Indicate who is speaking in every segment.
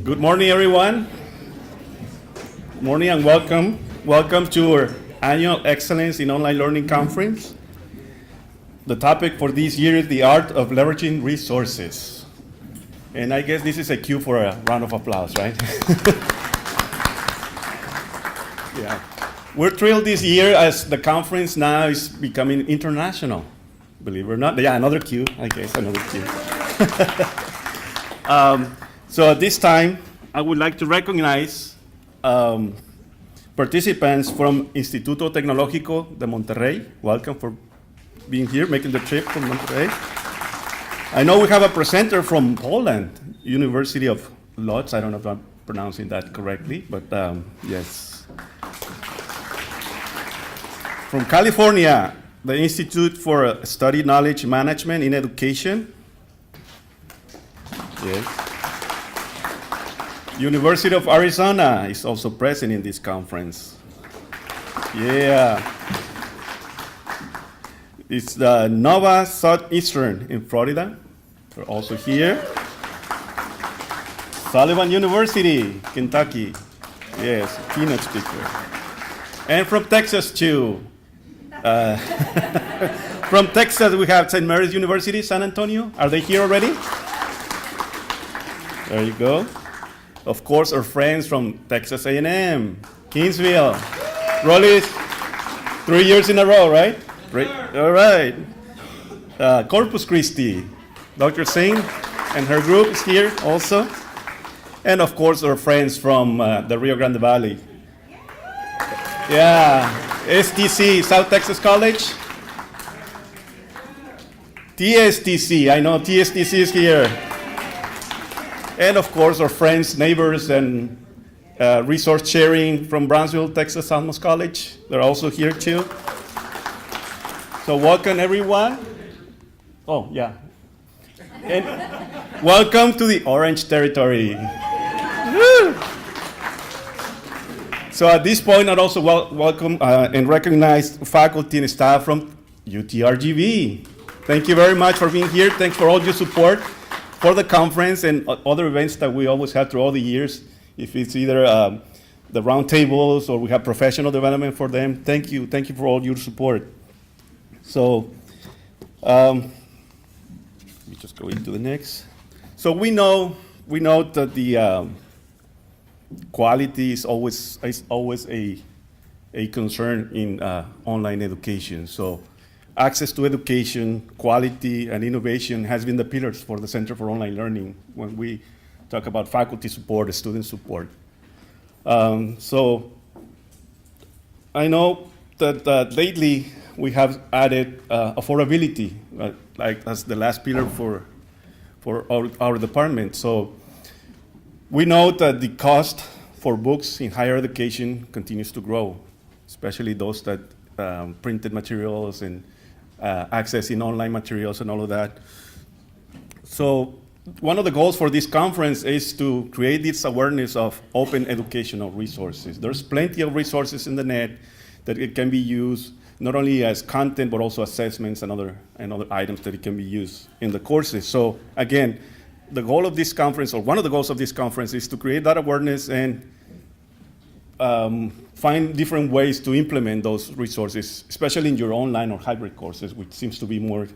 Speaker 1: Good morning, everyone. Good morning and welcome. Welcome to our annual Excellence in Online Learning Conference. The topic for this year is the art of leveraging resources. And I guess this is a cue for a round of applause, right? Yeah. We're thrilled this year as the conference now is becoming international, believe it or not. Yeah, another cue, I guess, another cue. So at this time, I would like to recognize participants from Instituto Tecnológico de Monterrey. Welcome for being here, making the trip from Monterrey. I know we have a presenter from Poland, University of Lodz. I don't know if I'm pronouncing that correctly, but yes. From California, the Institute for Study Knowledge Management in Education. Yes. University of Arizona is also present in this conference. Yeah. It's the Nova Southeastern in Florida. They're also here. Sullivan University, Kentucky. Yes, keynote speaker. And from Texas too. From Texas we have St. Mary's University, San Antonio. Are they here already? There you go. Of course, our friends from Texas A&M, Kingsville, Raleigh, 3 years in a row, right? Great. All right. Corpus Christi, Dr. Singh and her group is here also. And of course, our friends from the Rio Grande Valley. Yeah, STC, South Texas College. TSTC, I know TSTC is here. And of course, our friends, neighbors, and resource sharing from Brownsville, Texas, Alamos College. They're also here too. So welcome everyone. Oh, yeah. And welcome to the Orange Territory. Woo! So at this point, I'd also welcome and recognize faculty and staff from UTRGV. Thank you very much for being here. Thanks for all your support for the conference and other events that we always have through all the years. If it's either the roundtables or we have professional development for them, thank you for all your support. So let me just go into the next. So we know that the quality is always a concern in online education. So access to education, quality, and innovation has been the pillars for the Center for Online Learning when we talk about faculty support, student support. So I know that lately we have added affordability, like as the last pillar for our department. So we know that the cost for books in higher education continues to grow, especially those that printed materials and accessing online materials and all of that. So one of the goals for this conference is to create this awareness of open educational resources. There's plenty of resources in the net that it can be used not only as content but also assessments and other items that it can be used in the courses. So again, the goal of this conference, or one of the goals of this conference, is to create that awareness and find different ways to implement those resources, especially in your online or hybrid courses, which seems to be more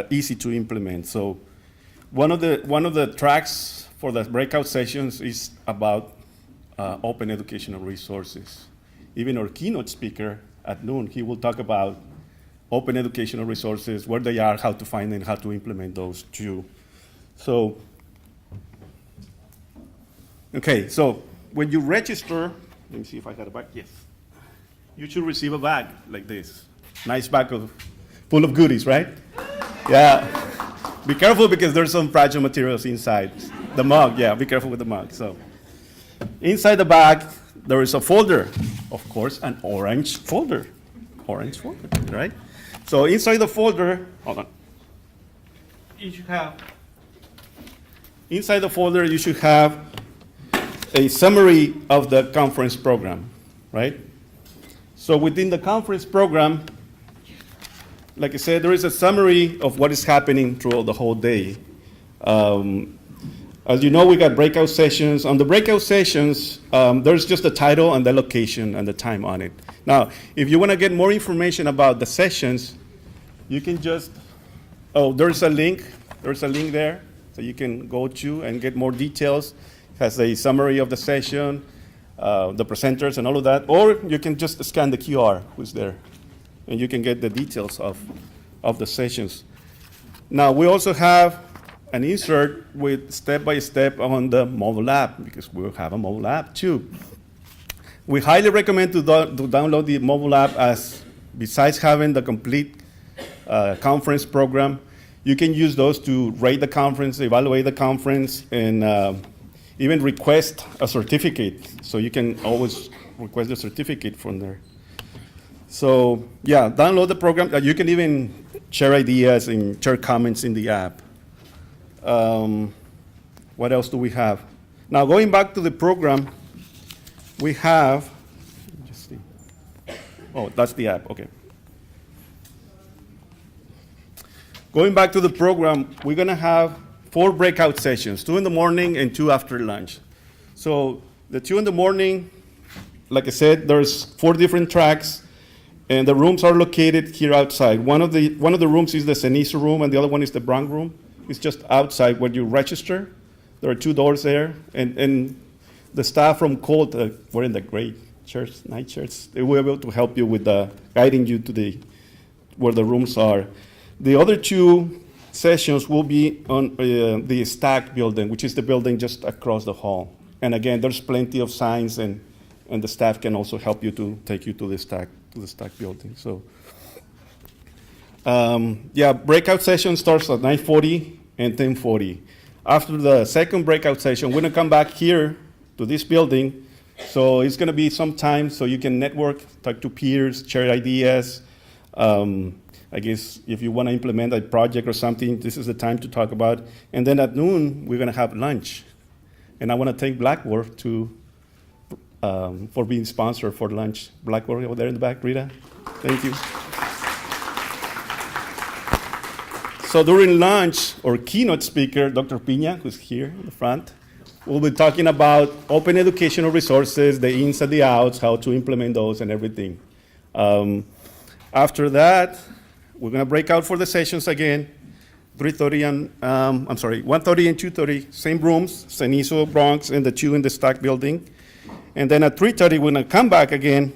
Speaker 1: easy to implement. So one of the tracks for the breakout sessions is about open educational resources. Even our keynote speaker at noon, he will talk about open educational resources, where they are, how to find them, how to implement those too. So, okay, so when you register, let me see if I got a bag. Yes. You should receive a bag like this. Nice bag full of goodies, right? Yeah. Be careful because there's some fragile materials inside. The mug, yeah, be careful with the mug. So, inside the bag, there is a folder. Of course, an orange folder. Orange folder, right? So inside the folder, hold on. Inside the folder, you should have a summary of the conference program, right? So within the conference program, like I said, there is a summary of what is happening throughout the whole day. As you know, we got breakout sessions. On the breakout sessions, there's just the title and the location and the time on it. Now, if you want to get more information about the sessions, you can just, there's a link. There's a link there, so you can go to and get more details. It has a summary of the session, the presenters and all of that. Or you can just scan the QR, who's there, and you can get the details of the sessions. Now, we also have an insert with step-by-step on the mobile app, because we'll have a mobile app too. We highly recommend to download the mobile app, as besides having the complete conference program, you can use those to rate the conference, evaluate the conference, and even request a certificate. So you can always request a certificate from there. So yeah, download the program. You can even share ideas and share comments in the app. What else do we have? Now, going back to the program, we have, let me just see. Oh, that's the app, okay. Going back to the program, we're gonna have 4 breakout sessions, 2 in the morning and 2 after lunch. So the 2 in the morning, like I said, there's 4 different tracks, and the rooms are located here outside. One of the rooms is the Cenizo room, and the other one is the Bronx room. It's just outside where you register. There are 2 doors there, and the staff from Colt, wearing the gray shirts, night shirts, they will be able to help you with guiding you to where the rooms are. The other 2 sessions will be on the Stack building, which is the building just across the hall. And again, there's plenty of signs, and the staff can also help you to take you to the Stack building. So, breakout session starts at 9:40 and 10:40. After the second breakout session, we're gonna come back here to this building. So it's gonna be some time so you can network, talk to peers, share ideas. I guess if you wanna implement a project or something, this is the time to talk about. And then at noon, we're gonna have lunch. And I wanna thank Blackboard for being sponsored for lunch. Blackboard over there in the back, Rita, thank you. So during lunch, our keynote speaker, Dr. Pina, who's here in the front, will be talking about open educational resources, the ins and the outs, how to implement those and everything. After that, we're gonna break out for the sessions again, 1:30 and 2:30, same rooms, Cenizo, Bronx, and the 2 in the Stack building. And then at 3:30, we're gonna come back again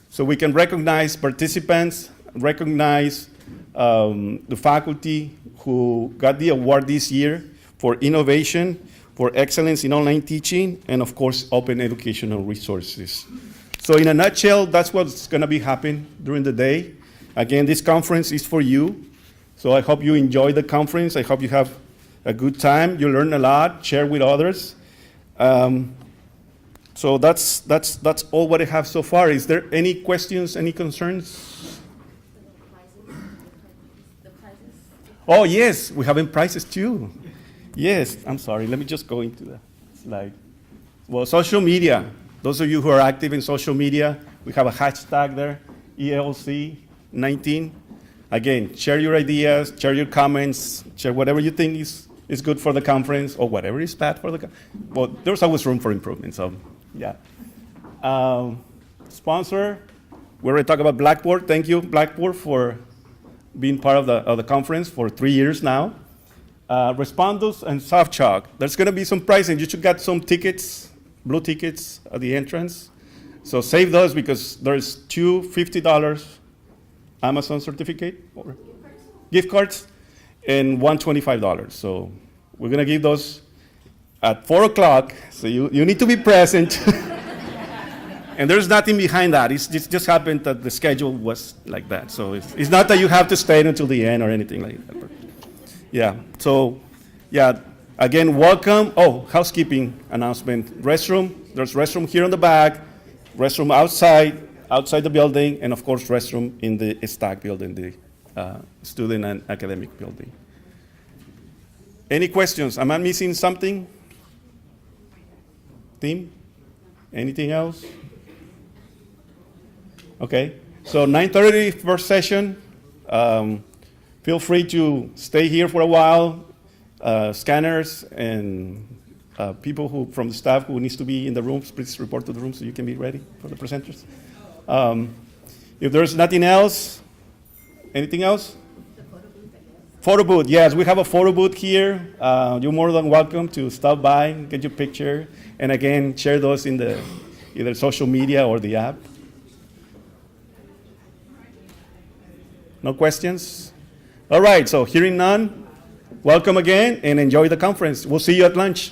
Speaker 1: so we can recognize participants, recognize the faculty who got the award this year for innovation, for excellence in online teaching, and of course, open educational resources. So in a nutshell, that's what's gonna be happening during the day. Again, this conference is for you. So I hope you enjoy the conference. I hope you have a good time. You learn a lot, share with others. So that's all what I have so far. Is there any questions, any concerns? Oh, yes, we have prizes too. Yes, I'm sorry, let me just go into the slide. Well, social media. Those of you who are active in social media, we have a hashtag there, EOLC 19. Again, share your ideas, share your comments, share whatever you think is good for the conference or whatever is bad for the conference. Well, there's always room for improvement, so yeah. Sponsor, we already talked about Blackboard. Thank you, Blackboard, for being part of the conference for 3 years now. Respondos and Soft Chalk. There's gonna be some pricing. You should get some tickets, blue tickets at the entrance. So save those because there's 2 $50 Amazon certificate or gift cards and one $25. So we're gonna give those at 4 o'clock. So you need to be present. And there's nothing behind that. It just happened that the schedule was like that. So it's not that you have to stay until the end or anything like that. But yeah, so yeah, again, welcome. Oh, housekeeping announcement. Restroom, there's restroom here in the back, restroom outside the building, and of course, restroom in the Stack building, the student and academic building. Any questions? Am I missing something? Team? Anything else? Okay, so 9:30 first session. Feel free to stay here for a while. Scanners and people from the staff who needs to be in the rooms, please report to the room so you can be ready for the presenters. If there's nothing else, anything else? Photo booth, yes, we have a photo booth here. You're more than welcome to stop by, get your picture, and again, share those in the either social media or the app. No questions? All right, so hearing none, welcome again and enjoy the conference. We'll see you at lunch.